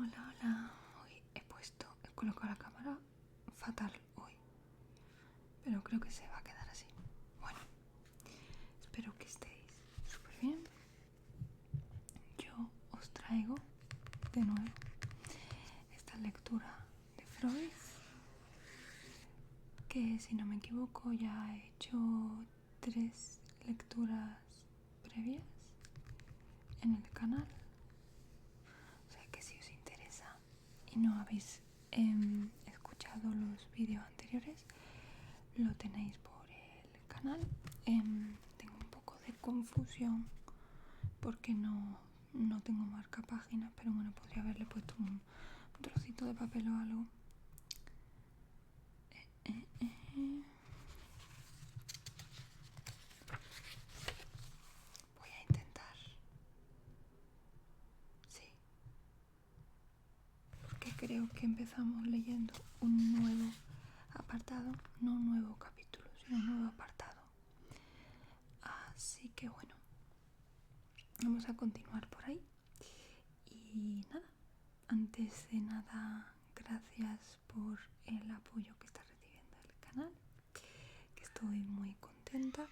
Hola. Hoy he colocado la cámara fatal hoy, pero creo que se va a quedar así. Bueno, espero que estéis súper bien. Yo os traigo de nuevo esta lectura de Freud, que si no me equivoco ya he hecho 3 lecturas previas en el canal. O sea que si os interesa y no habéis escuchado los vídeos anteriores, lo tenéis por el canal. Tengo un poco de confusión porque no tengo marca página, pero bueno, podría haberle puesto un trocito de papel o algo. Voy a intentar. Sí, porque creo que empezamos leyendo un nuevo apartado, no un nuevo capítulo, sino un nuevo apartado. Así que bueno, vamos a continuar por ahí. Y nada, antes de nada, gracias por el apoyo que está recibiendo el canal, que estoy muy contenta.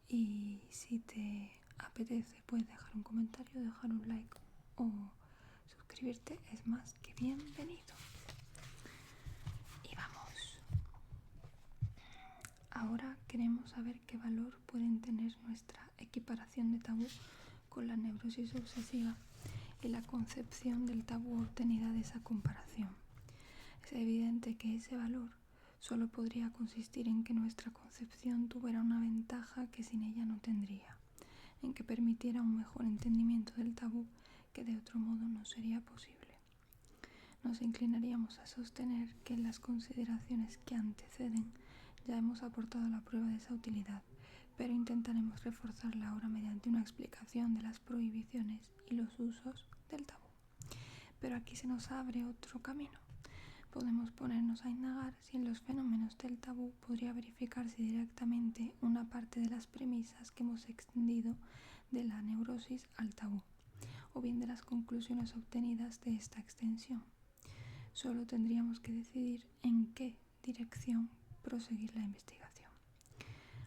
Y si te apetece, puedes dejar un comentario, dejar un like o suscribirte, es más que bienvenido. Y vamos. Ahora queremos saber qué valor pueden tener nuestra equiparación de tabú con la neurosis obsesiva y la concepción del tabú obtenida de esa comparación. Es evidente que ese valor solo podría consistir en que nuestra concepción tuviera una ventaja que sin ella no tendría, en que permitiera un mejor entendimiento del tabú que de otro modo no sería posible. Nos inclinaríamos a sostener que en las consideraciones que anteceden ya hemos aportado la prueba de esa utilidad, pero intentaremos reforzarla ahora mediante una explicación de las prohibiciones y los usos del tabú. Pero aquí se nos abre otro camino. Podemos ponernos a indagar si en los fenómenos del tabú podría verificarse directamente una parte de las premisas que hemos extendido de la neurosis al tabú, o bien de las conclusiones obtenidas de esta extensión. Solo tendríamos que decidir en qué dirección proseguir la investigación.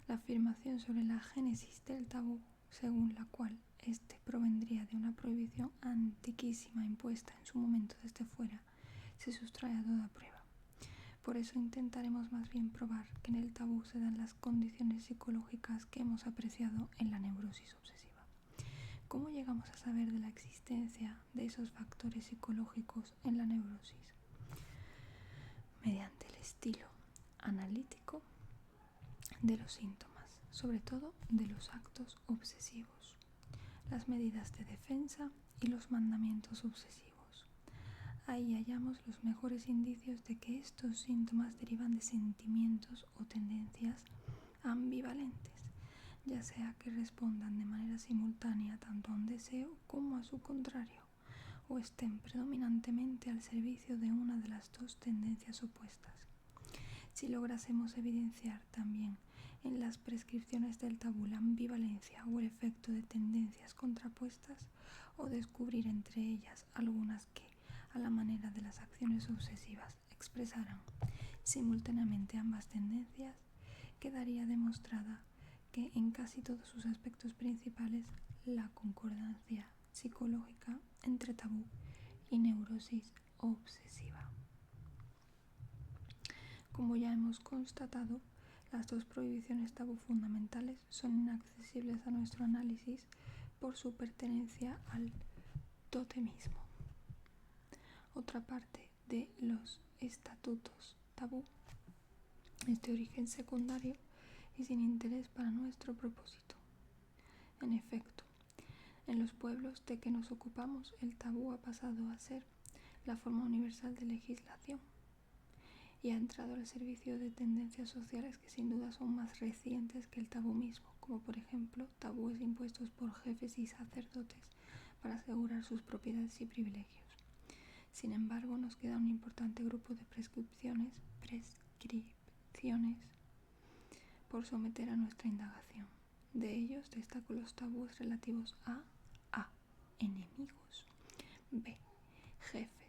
La afirmación sobre la génesis del tabú, según la cual este provendría de una prohibición antiquísima impuesta en su momento desde fuera, se sustrae a toda prueba. Por eso intentaremos más bien probar que en el tabú se dan las condiciones psicológicas que hemos apreciado en la neurosis obsesiva. ¿Cómo llegamos a saber de la existencia de esos factores psicológicos en la neurosis? Mediante el estilo analítico de los síntomas, sobre todo de los actos obsesivos, las medidas de defensa y los mandamientos obsesivos. Ahí hallamos los mejores indicios de que estos síntomas derivan de sentimientos o tendencias ambivalentes, ya sea que respondan de manera simultánea tanto a un deseo como a su contrario, o estén predominantemente al servicio de una de las dos tendencias opuestas. Si lográsemos evidenciar también en las prescripciones del tabú la ambivalencia o el efecto de tendencias contrapuestas, o descubrir entre ellas algunas que, a la manera de las acciones obsesivas, expresaran simultáneamente ambas tendencias, quedaría demostrada que en casi todos sus aspectos principales la concordancia psicológica entre tabú y neurosis obsesiva. Como ya hemos constatado, las dos prohibiciones tabú fundamentales son inaccesibles a nuestro análisis por su pertenencia al totemismo. Otra parte de los estatutos tabú es de origen secundario y sin interés para nuestro propósito. En efecto, en los pueblos de que nos ocupamos, el tabú ha pasado a ser la forma universal de legislación y ha entrado al servicio de tendencias sociales que sin duda son más recientes que el tabú mismo, como por ejemplo tabúes impuestos por jefes y sacerdotes para asegurar sus propiedades y privilegios. Sin embargo, nos queda un importante grupo de prescripciones por someter a nuestra indagación. De ellos destaco los tabúes relativos a enemigos, b. jefes,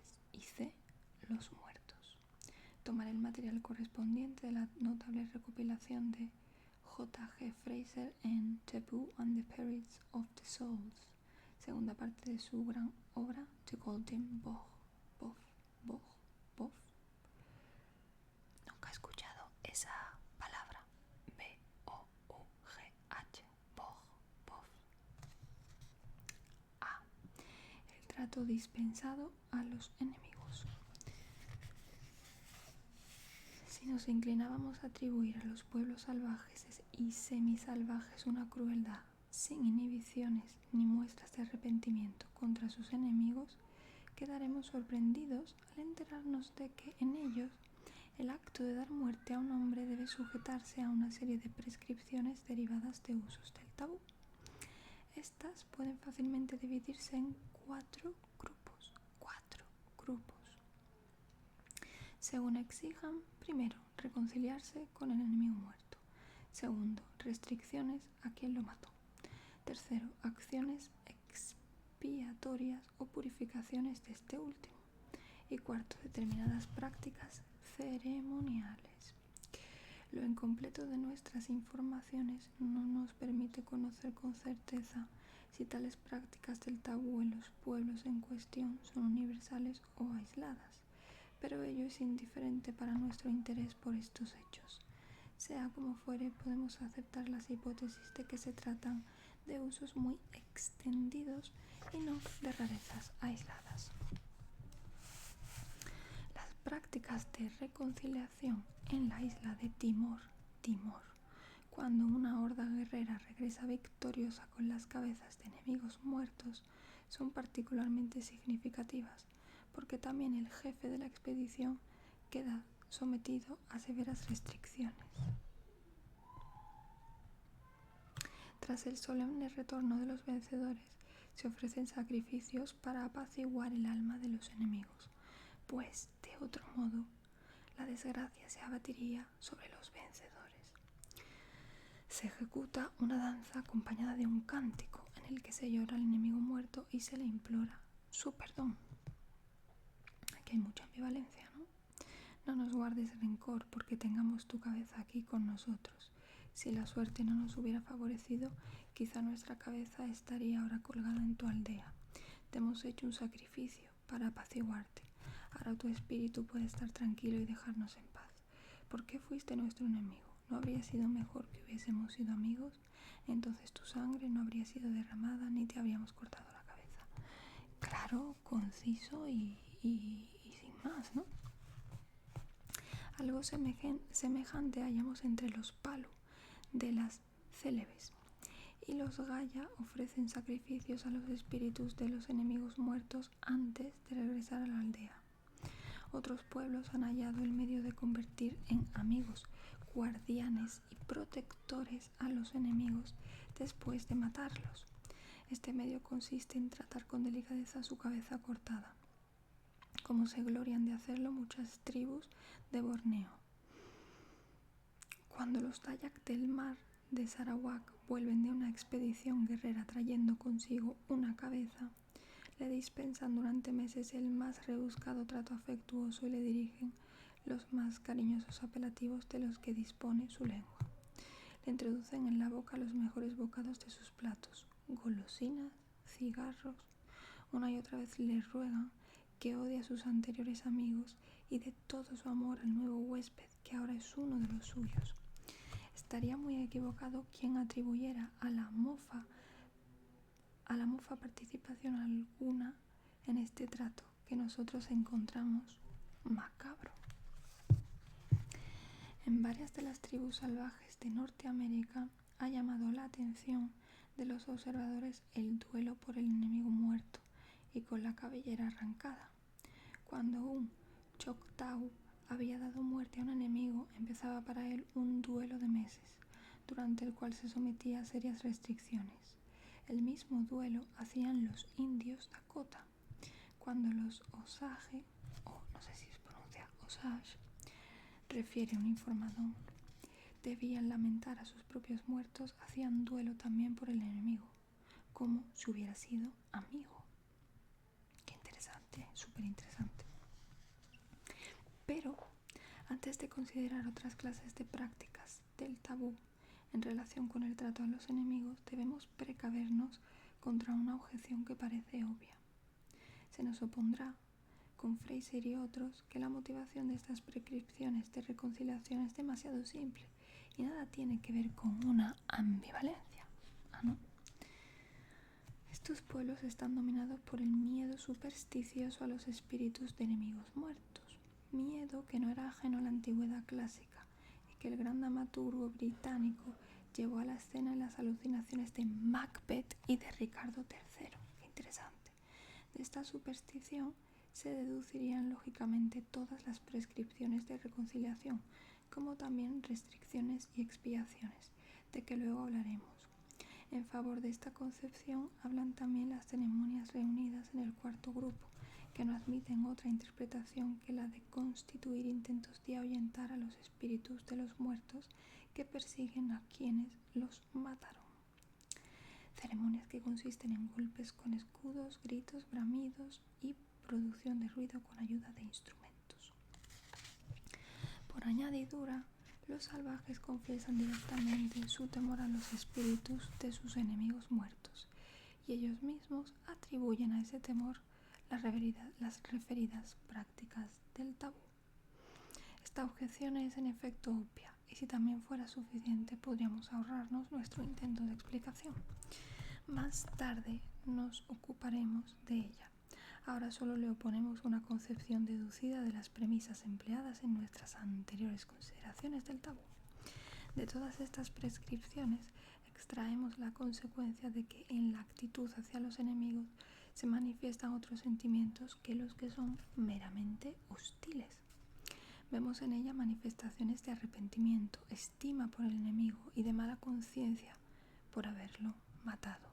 el material correspondiente de la notable recopilación de J. G. Fraser en Taboo and the Perils of the Souls, segunda parte de su gran obra The Golden Bough. Nunca he escuchado esa palabra. B-O-U-G-H. Bough. A. El trato dispensado a los enemigos. Si nos inclinábamos a atribuir a los pueblos salvajes y semisalvajes una crueldad sin inhibiciones ni muestras de arrepentimiento contra sus enemigos, quedaremos sorprendidos al enterarnos de que en ellos el acto de dar muerte a un hombre debe sujetarse a una serie de prescripciones derivadas de usos del tabú. Estas pueden fácilmente dividirse en cuatro grupos. Según exijan: primero, reconciliarse con el enemigo muerto; segundo, restricciones a quien lo mató; tercero, acciones expiatorias o purificaciones de este último; y cuarto, determinadas prácticas ceremoniales. Lo incompleto de nuestras informaciones no nos permite conocer con certeza si tales prácticas del tabú en los pueblos en cuestión son universales o aisladas, pero ello es indiferente para nuestro interés por estos hechos. Sea como fuere, podemos aceptar las hipótesis de que se tratan de usos muy extendidos y no de rarezas aisladas. Las prácticas de reconciliación en la isla de Timor, cuando una horda guerrera regresa victoriosa con las cabezas de enemigos muertos, son particularmente significativas, porque también el jefe de la expedición queda sometido a severas restricciones. Tras el solemne retorno de los vencedores, se ofrecen sacrificios para apaciguar el alma de los enemigos, pues, de otro modo, la desgracia se abatiría sobre los vencedores. Se ejecuta una danza acompañada de un cántico en el que se llora al enemigo muerto y se le implora su perdón. Aquí hay mucha ambivalencia, ¿no? No nos guardes rencor porque tengamos tu cabeza aquí con nosotros. Si la suerte no nos hubiera favorecido, quizá nuestra cabeza estaría ahora colgada en tu aldea. Te hemos hecho un sacrificio para apaciguarte. Ahora tu espíritu puede estar tranquilo y dejarnos en paz. ¿Por qué fuiste nuestro enemigo? ¿No habría sido mejor que hubiésemos sido amigos? Entonces tu sangre no habría sido derramada ni te habríamos cortado la cabeza. Claro, conciso y sin más, ¿no? Algo semejante hallamos entre los Palu de las Célebes, y los Gaya ofrecen sacrificios a los espíritus de los enemigos muertos antes de regresar a la aldea. Otros pueblos han hallado el medio de convertir en amigos, guardianes y protectores a los enemigos después de matarlos. Este medio consiste en tratar con delicadeza su cabeza cortada, como se glorian de hacerlo muchas tribus de Borneo. Cuando los Dayak del mar de Sarawak vuelven de una expedición guerrera trayendo consigo una cabeza, le dispensan durante meses el más rebuscado trato afectuoso y le dirigen los más cariñosos apelativos de los que dispone su lengua. Le introducen en la boca los mejores bocados de sus platos, golosinas, cigarros. Una y otra vez le ruegan que odie a sus anteriores amigos y de todo su amor al nuevo huésped, que ahora es uno de los suyos. Estaría muy equivocado quien atribuyera a la mofa participación alguna en este trato que nosotros encontramos macabro. En varias de las tribus salvajes de Norteamérica ha llamado la atención de los observadores el duelo por el enemigo muerto y con la cabellera arrancada. Cuando un Choctaw había dado muerte a un enemigo, empezaba para él un duelo de meses, durante el cual se sometía a serias restricciones. El mismo duelo hacían los indios Dakota. Cuando los Osage, o no sé si se pronuncia Osage, refiere un informador, debían lamentar a sus propios muertos, hacían duelo también por el enemigo, como si hubiera sido amigo. Qué interesante, súper interesante. Pero Antes de considerar otras clases de prácticas del tabú en relación con el trato a los enemigos, debemos precavernos contra una objeción que parece obvia. Se nos opondrá, con Fraser y otros, que la motivación de estas prescripciones de reconciliación es demasiado simple y nada tiene que ver con una ambivalencia. ¿No? Estos pueblos están dominados por el miedo supersticioso a los espíritus de enemigos muertos, miedo que no era ajeno a la antigüedad clásica y que el gran dramaturgo británico llevó a la escena en las alucinaciones de Macbeth y de Ricardo III. Qué interesante. De esta superstición se deducirían lógicamente todas las prescripciones de reconciliación, como también restricciones y expiaciones, de que luego hablaremos. En favor de esta concepción hablan también las ceremonias reunidas en el cuarto grupo, que no admiten otra interpretación que la de constituir intentos de ahuyentar a los espíritus de los muertos que persiguen a quienes los mataron. Ceremonias que consisten en golpes con escudos, gritos, bramidos y producción de ruido con ayuda de instrumentos. Por añadidura, los salvajes confiesan directamente su temor a los espíritus de sus enemigos muertos, y ellos mismos atribuyen a ese temor las referidas prácticas del tabú. Esta objeción es en efecto obvia, y si también fuera suficiente podríamos ahorrarnos nuestro intento de explicación. Más tarde nos ocuparemos de ella. Ahora solo le oponemos una concepción deducida de las premisas empleadas en nuestras anteriores consideraciones del tabú. De todas estas prescripciones extraemos la consecuencia de que en la actitud hacia los enemigos se manifiestan otros sentimientos que los que son meramente hostiles. Vemos en ella manifestaciones de arrepentimiento, estima por el enemigo y de mala conciencia por haberlo matado.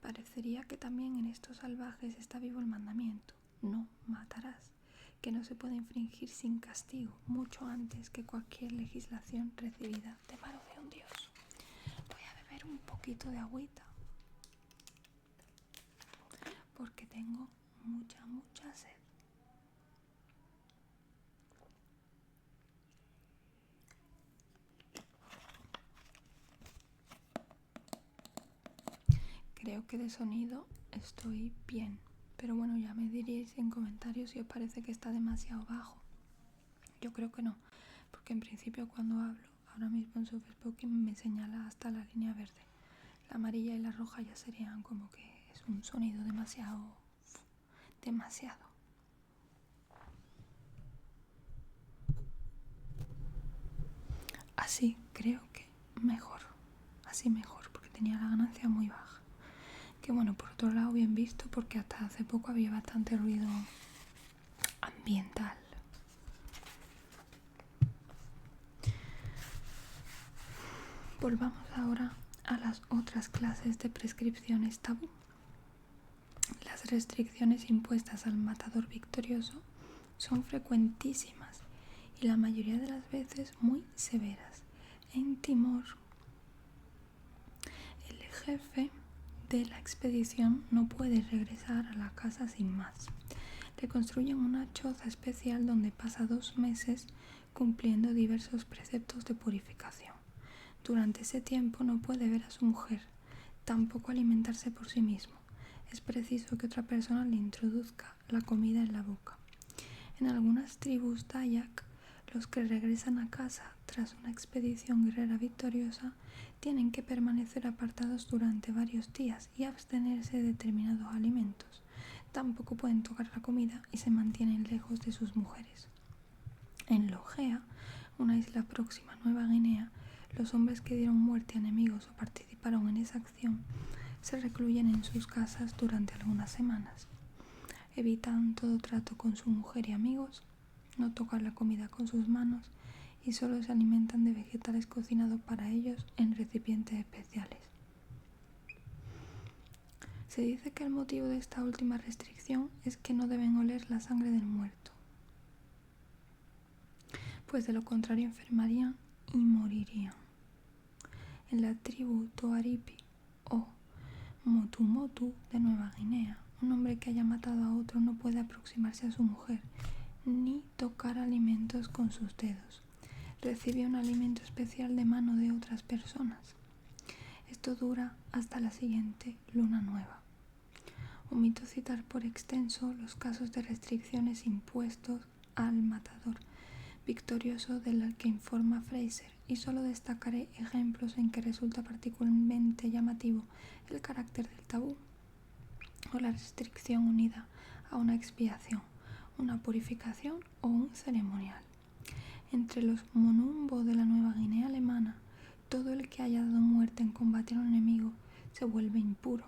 Parecería que también en estos salvajes está vivo el mandamiento, no matarás, que no se puede infringir sin castigo, mucho antes que cualquier legislación recibida de mano de un dios. Voy a beber un poquito de agüita, porque tengo mucha sed. Creo que de sonido estoy bien, pero bueno, ya me diréis en comentarios si os parece que está demasiado bajo. Yo creo que no, porque en principio cuando hablo, ahora mismo en Superspoken me señala hasta la línea verde. La amarilla y la roja ya serían como que es un sonido demasiado. Así creo que mejor, así mejor, porque tenía la ganancia muy baja. Que bueno, por otro lado bien visto, porque hasta hace poco había bastante ruido ambiental. Volvamos ahora a las otras clases de prescripciones tabú. Las restricciones impuestas al matador victorioso son frecuentísimas y la mayoría de las veces muy severas. En Timor, el jefe de la expedición no puede regresar a la casa sin más. Le construyen una choza especial donde pasa 2 meses cumpliendo diversos preceptos de purificación. Durante ese tiempo no puede ver a su mujer, tampoco alimentarse por sí mismo. Es preciso que otra persona le introduzca la comida en la boca. En algunas tribus Dayak, los que regresan a casa tras una expedición guerrera victoriosa tienen que permanecer apartados durante varios días y abstenerse de determinados alimentos. Tampoco pueden tocar la comida y se mantienen lejos de sus mujeres. En Logea, una isla próxima a Nueva Guinea, los hombres que dieron muerte a enemigos o participaron en esa acción se recluyen en sus casas durante algunas semanas. Evitan todo trato con su mujer y amigos, no tocan la comida con sus manos y solo se alimentan de vegetales cocinados para ellos en recipientes especiales. Se dice que el motivo de esta última restricción es que no deben oler la sangre del muerto, pues de lo contrario enfermarían y morirían. En la tribu Toaripi o Motu-Motu de Nueva Guinea, un hombre que haya matado a otro no puede aproximarse a su mujer ni tocar alimentos con sus dedos. Recibe un alimento especial de mano de otras personas. Esto dura hasta la siguiente luna nueva. Omito citar por extenso los casos de restricciones impuestos al matador victorioso del que informa Fraser, y solo destacaré ejemplos en que resulta particularmente llamativo el carácter del tabú o la restricción unida a una expiación, una purificación o un ceremonial. Entre los monumbo de la Nueva Guinea alemana, todo el que haya dado muerte en combate a un enemigo se vuelve impuro,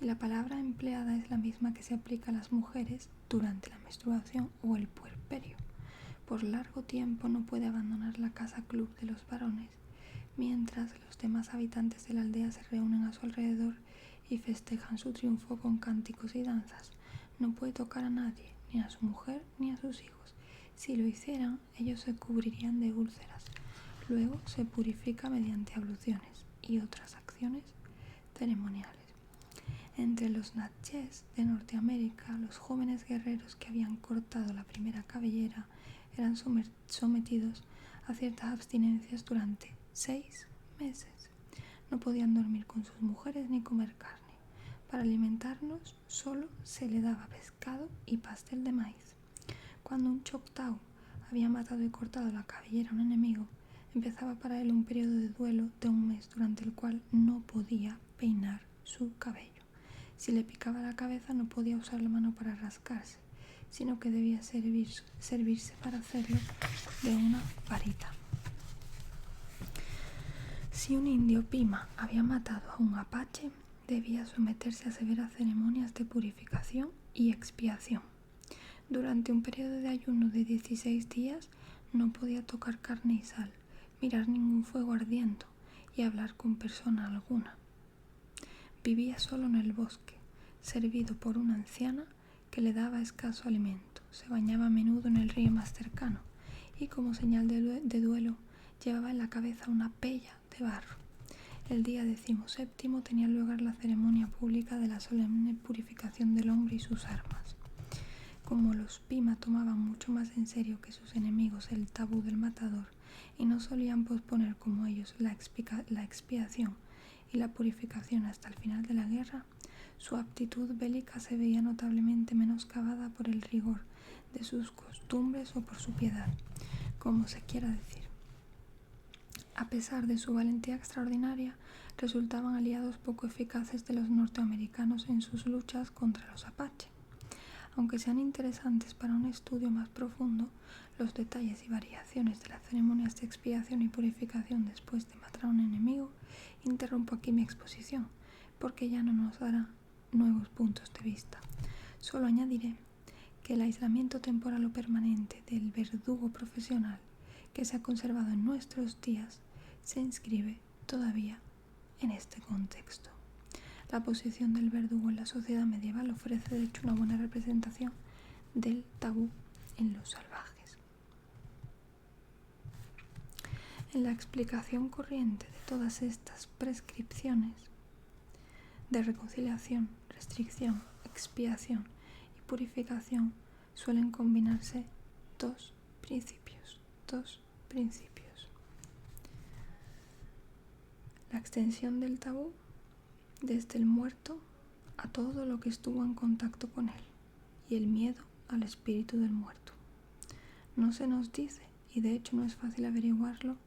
y la palabra empleada es la misma que se aplica a las mujeres durante la menstruación o el puerperio. Por largo tiempo no puede abandonar la casa club de los varones, mientras los demás habitantes de la aldea se reúnen a su alrededor y festejan su triunfo con cánticos y danzas. No puede tocar a nadie, ni a su mujer ni a sus hijos. Si lo hicieran, ellos se cubrirían de úlceras. Luego se purifica mediante abluciones y otras acciones ceremoniales. Entre los natchez de Norteamérica, los jóvenes guerreros que habían cortado la primera cabellera eran sometidos a ciertas abstinencias durante 6 meses. No podían dormir con sus mujeres ni comer carne. Para alimentarnos solo se le daba pescado y pastel de maíz. Cuando un choctaw había matado y cortado la cabellera a un enemigo, empezaba para él un periodo de duelo de 1 mes durante el cual no podía peinar su cabello. Si le picaba la cabeza no podía usar la mano para rascarse, sino que debía servirse para hacerlo de una varita. Si un indio Pima había matado a un apache, debía someterse a severas ceremonias de purificación y expiación. Durante un periodo de ayuno de 16 días no podía tocar carne y sal, mirar ningún fuego ardiendo y hablar con persona alguna. Vivía solo en el bosque, servido por una anciana que le daba escaso alimento. Se bañaba a menudo en el río más cercano y, como señal de duelo, llevaba en la cabeza una pella de barro. El día 17º tenía lugar la ceremonia pública de la solemne purificación del hombre y sus armas. Como los Pima tomaban mucho más en serio que sus enemigos el tabú del matador y no solían posponer como ellos la expiación y la purificación hasta el final de la guerra, su aptitud bélica se veía notablemente menoscabada por el rigor de sus costumbres o por su piedad, como se quiera decir. A pesar de su valentía extraordinaria, resultaban aliados poco eficaces de los norteamericanos en sus luchas contra los apache. Aunque sean interesantes para un estudio más profundo, los detalles y variaciones de las ceremonias de expiación y purificación después de matar a un enemigo, interrumpo aquí mi exposición, porque ya no nos dará nuevos puntos de vista. Solo añadiré que el aislamiento temporal o permanente del verdugo profesional que se ha conservado en nuestros días se inscribe todavía en este contexto. La posición del verdugo en la sociedad medieval ofrece de hecho una buena representación del tabú en los salvajes. En la explicación corriente de todas estas prescripciones de reconciliación, restricción, expiación y purificación suelen combinarse dos principios. La extensión del tabú desde el muerto a todo lo que estuvo en contacto con él y el miedo al espíritu del muerto. No se nos dice, y de hecho no es fácil averiguarlo,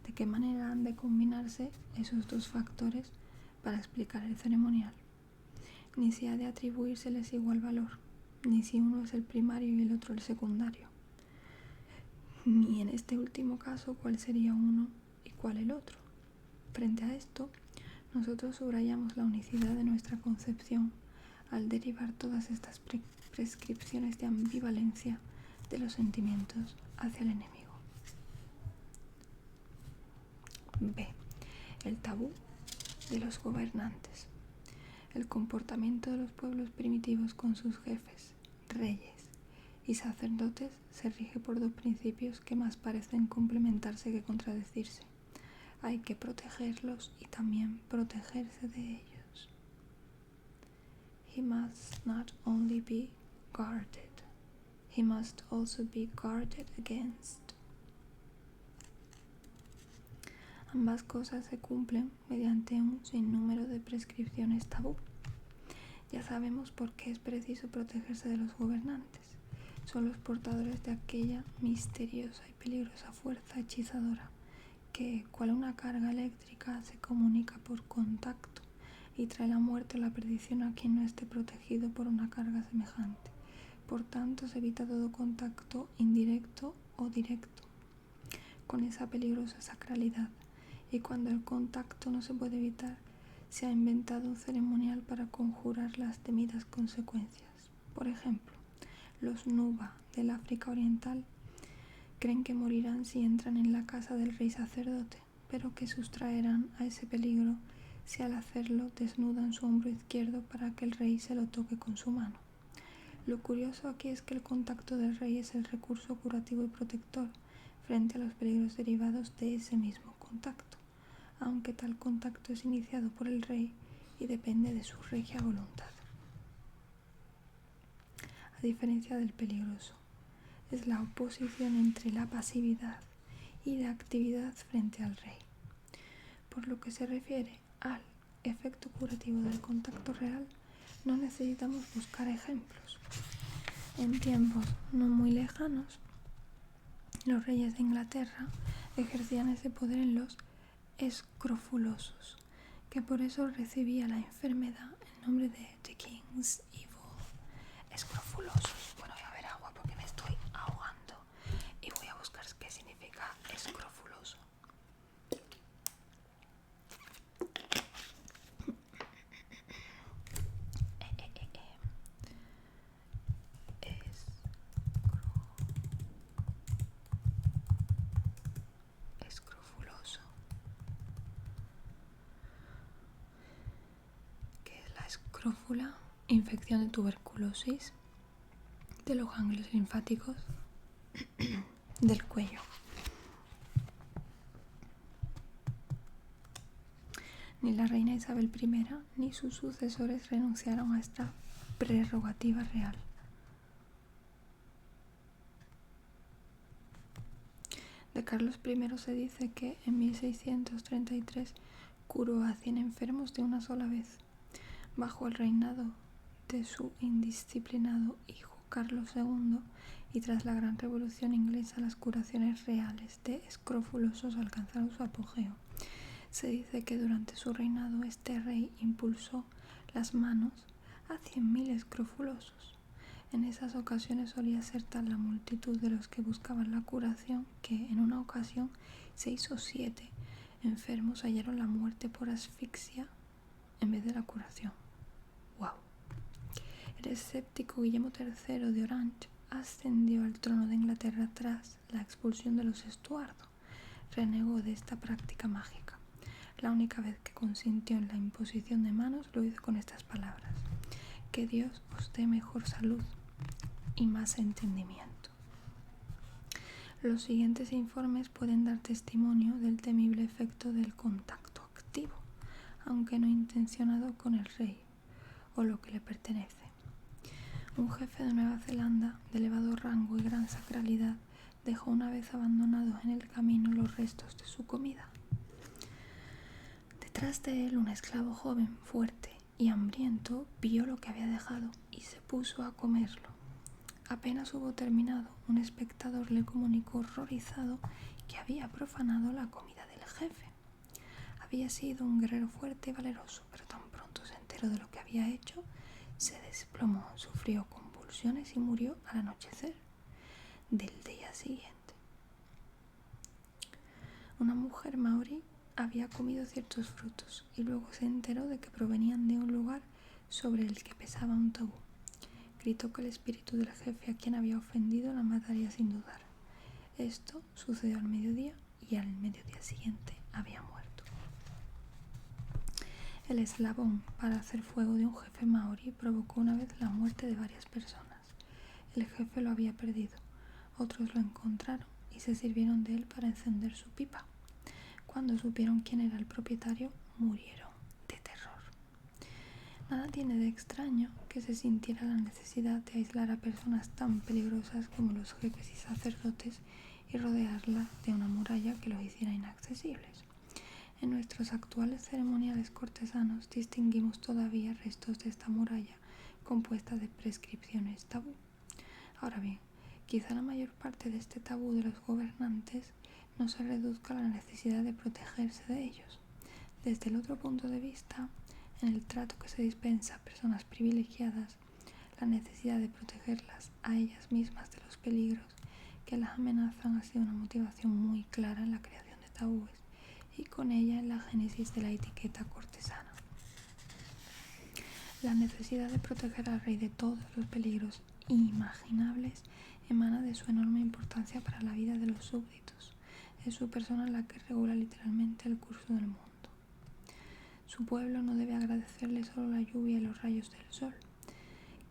de qué manera han de combinarse esos dos factores para explicar el ceremonial, ni si ha de atribuírseles igual valor, ni si uno es el primario y el otro el secundario, ni en este último caso cuál sería uno y cuál el otro. Frente a esto, nosotros subrayamos la unicidad de nuestra concepción al derivar todas estas prescripciones de ambivalencia de los sentimientos hacia el enemigo. B. El tabú de los gobernantes. El comportamiento de los pueblos primitivos con sus jefes, reyes y sacerdotes se rige por dos principios que más parecen complementarse que contradecirse. Hay que protegerlos y también protegerse de ellos. He must not only be guarded, he must also be guarded against. Ambas cosas se cumplen mediante un sinnúmero de prescripciones tabú. Ya sabemos por qué es preciso protegerse de los gobernantes. Son los portadores de aquella misteriosa y peligrosa fuerza hechizadora que, cual una carga eléctrica, se comunica por contacto y trae la muerte o la perdición a quien no esté protegido por una carga semejante. Por tanto, se evita todo contacto indirecto o directo con esa peligrosa sacralidad, y cuando el contacto no se puede evitar, se ha inventado un ceremonial para conjurar las temidas consecuencias. Por ejemplo, los Nuba del África Oriental creen que morirán si entran en la casa del rey sacerdote, pero que sustraerán a ese peligro si al hacerlo desnudan su hombro izquierdo para que el rey se lo toque con su mano. Lo curioso aquí es que el contacto del rey es el recurso curativo y protector frente a los peligros derivados de ese mismo contacto, aunque tal contacto es iniciado por el rey y depende de su regia voluntad. A diferencia del peligroso, es la oposición entre la pasividad y la actividad frente al rey. Por lo que se refiere al efecto curativo del contacto real, no necesitamos buscar ejemplos. En tiempos no muy lejanos, los reyes de Inglaterra ejercían ese poder en los escrofulosos, que por eso recibía la enfermedad el nombre de The King's Evil. Escrofulosos. Bueno, voy a ver agua porque me estoy ahogando y voy a buscar qué significa escrofuloso. Escrofuloso. ¿Qué es la escrófula? Infección de tuberculosis de los ganglios linfáticos del cuello. Ni la reina Isabel I ni sus sucesores renunciaron a esta prerrogativa real. De Carlos I se dice que en 1633 curó a 100 enfermos de una sola vez. Bajo el reinado de su indisciplinado hijo Carlos II y tras la Gran Revolución Inglesa, las curaciones reales de escrofulosos alcanzaron su apogeo. Se dice que durante su reinado este rey impulsó las manos a 100.000 escrofulosos. En esas ocasiones solía ser tal la multitud de los que buscaban la curación que en una ocasión 6 o 7 enfermos hallaron la muerte por asfixia en vez de la curación. ¡Wow! El escéptico Guillermo III de Orange ascendió al trono de Inglaterra tras la expulsión de los Estuardo. Renegó de esta práctica mágica. La única vez que consintió en la imposición de manos lo hizo con estas palabras: que Dios os dé mejor salud y más entendimiento. Los siguientes informes pueden dar testimonio del temible efecto del contacto activo, aunque no intencionado, con el rey o lo que le pertenece. Un jefe de Nueva Zelanda de elevado rango y gran sacralidad dejó una vez abandonados en el camino los restos de su comida. Detrás de él, un esclavo joven, fuerte y hambriento, vio lo que había dejado y se puso a comerlo. Apenas hubo terminado, un espectador le comunicó horrorizado que había profanado la comida del jefe. Había sido un guerrero fuerte y valeroso, pero tan pronto se enteró de lo que había hecho, se desplomó, sufrió convulsiones y murió al anochecer del día siguiente. Una mujer maorí había comido ciertos frutos y luego se enteró de que provenían de un lugar sobre el que pesaba un tabú. Gritó que el espíritu del jefe a quien había ofendido la mataría sin dudar. Esto sucedió al mediodía y al mediodía siguiente había muerto. El eslabón para hacer fuego de un jefe maorí provocó una vez la muerte de varias personas. El jefe lo había perdido, otros lo encontraron y se sirvieron de él para encender su pipa. Cuando supieron quién era el propietario, murieron de terror. Nada tiene de extraño que se sintiera la necesidad de aislar a personas tan peligrosas como los jefes y sacerdotes y rodearla de una muralla que los hiciera inaccesibles. En nuestros actuales ceremoniales cortesanos distinguimos todavía restos de esta muralla compuesta de prescripciones tabú. Ahora bien, quizá la mayor parte de este tabú de los gobernantes no se reduzca a la necesidad de protegerse de ellos. Desde el otro punto de vista, en el trato que se dispensa a personas privilegiadas, la necesidad de protegerlas a ellas mismas de los peligros que las amenazan ha sido una motivación muy clara en la creación de tabúes y con ella en la génesis de la etiqueta cortesana. La necesidad de proteger al rey de todos los peligros imaginables emana de su enorme importancia para la vida de los súbditos. Es su persona la que regula literalmente el curso del mundo. Su pueblo no debe agradecerle solo la lluvia y los rayos del sol,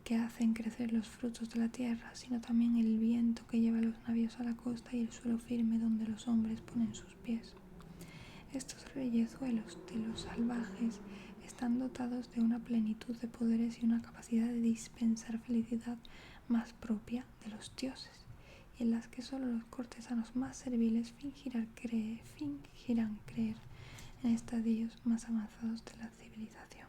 que hacen crecer los frutos de la tierra, sino también el viento que lleva los navíos a la costa y el suelo firme donde los hombres ponen sus pies. Estos reyezuelos de los salvajes están dotados de una plenitud de poderes y una capacidad de dispensar felicidad más propia de los dioses, y en las que solo los cortesanos más serviles fingirán creer en estadios más avanzados de la civilización.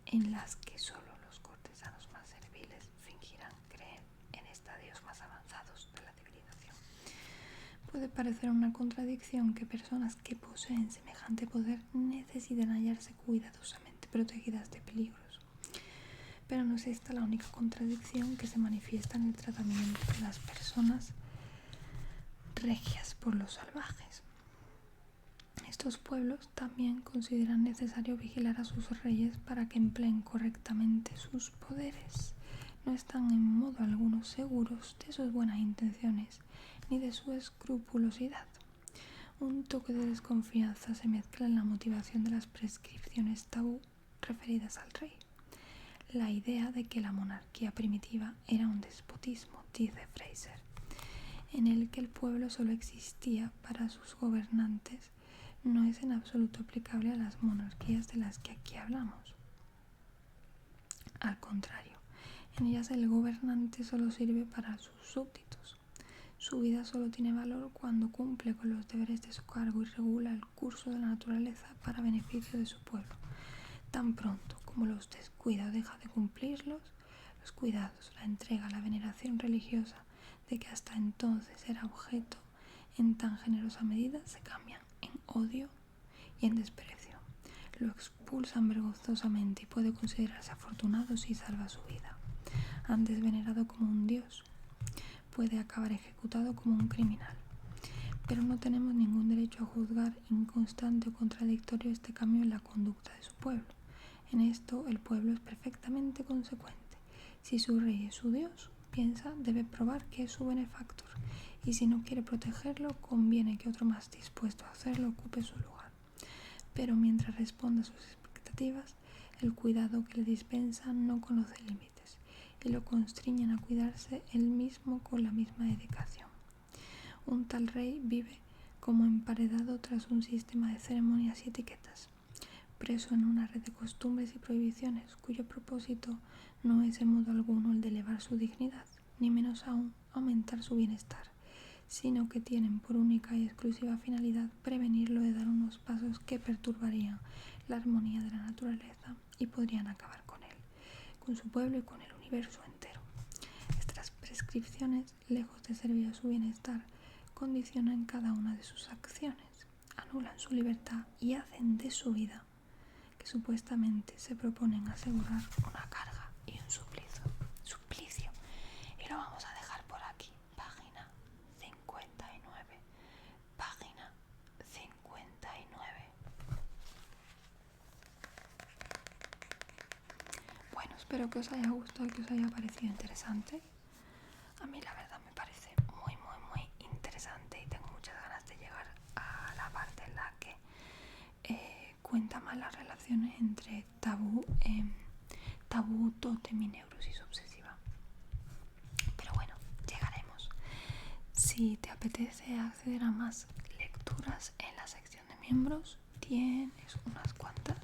En las que solo los cortesanos más serviles fingirán creer en estadios más avanzados de la civilización. Puede parecer una contradicción que personas que poseen semejante poder necesiten hallarse cuidadosamente protegidas de peligros, pero no es esta la única contradicción que se manifiesta en el tratamiento de las personas regias por los salvajes. Estos pueblos también consideran necesario vigilar a sus reyes para que empleen correctamente sus poderes. No están en modo alguno seguros de sus buenas intenciones ni de su escrupulosidad. Un toque de desconfianza se mezcla en la motivación de las prescripciones tabú referidas al rey. La idea de que la monarquía primitiva era un despotismo, dice Fraser, en el que el pueblo solo existía para sus gobernantes, no es en absoluto aplicable a las monarquías de las que aquí hablamos. Al contrario, en ellas el gobernante solo sirve para sus súbditos. Su vida solo tiene valor cuando cumple con los deberes de su cargo y regula el curso de la naturaleza para beneficio de su pueblo. Tan pronto como los descuida o deja de cumplirlos, los cuidados, la entrega, la veneración religiosa de que hasta entonces era objeto en tan generosa medida se cambian en odio y en desprecio. Lo expulsan vergonzosamente y puede considerarse afortunado si salva su vida. Antes venerado como un dios, puede acabar ejecutado como un criminal. Pero no tenemos ningún derecho a juzgar inconstante o contradictorio este cambio en la conducta de su pueblo. En esto el pueblo es perfectamente consecuente. Si su rey es su dios, piensa, debe probar que es su benefactor, y si no quiere protegerlo, conviene que otro más dispuesto a hacerlo ocupe su lugar. Pero mientras responda a sus expectativas, el cuidado que le dispensa no conoce límites, y lo constriñen a cuidarse él mismo con la misma dedicación. Un tal rey vive como emparedado tras un sistema de ceremonias y etiquetas, preso en una red de costumbres y prohibiciones cuyo propósito no es en modo alguno el de elevar su dignidad, ni menos aún aumentar su bienestar, sino que tienen por única y exclusiva finalidad prevenirlo de dar unos pasos que perturbarían la armonía de la naturaleza y podrían acabar con él, con su pueblo y con el universo entero. Estas prescripciones, lejos de servir a su bienestar, condicionan cada una de sus acciones, anulan su libertad y hacen de su vida, que supuestamente se proponen asegurar, una carga y un suplicio. Y lo vamos a dejar por aquí, página 59. Página 59. Bueno, espero que os haya gustado y que os haya parecido interesante. A mí la verdad me parece muy interesante y tengo muchas ganas de llegar a la parte en la que cuenta más las relaciones entre tabú, tótem y neurosis obsesiva. Pero bueno, llegaremos. Si te apetece acceder a más lecturas en la sección de miembros, tienes unas cuantas.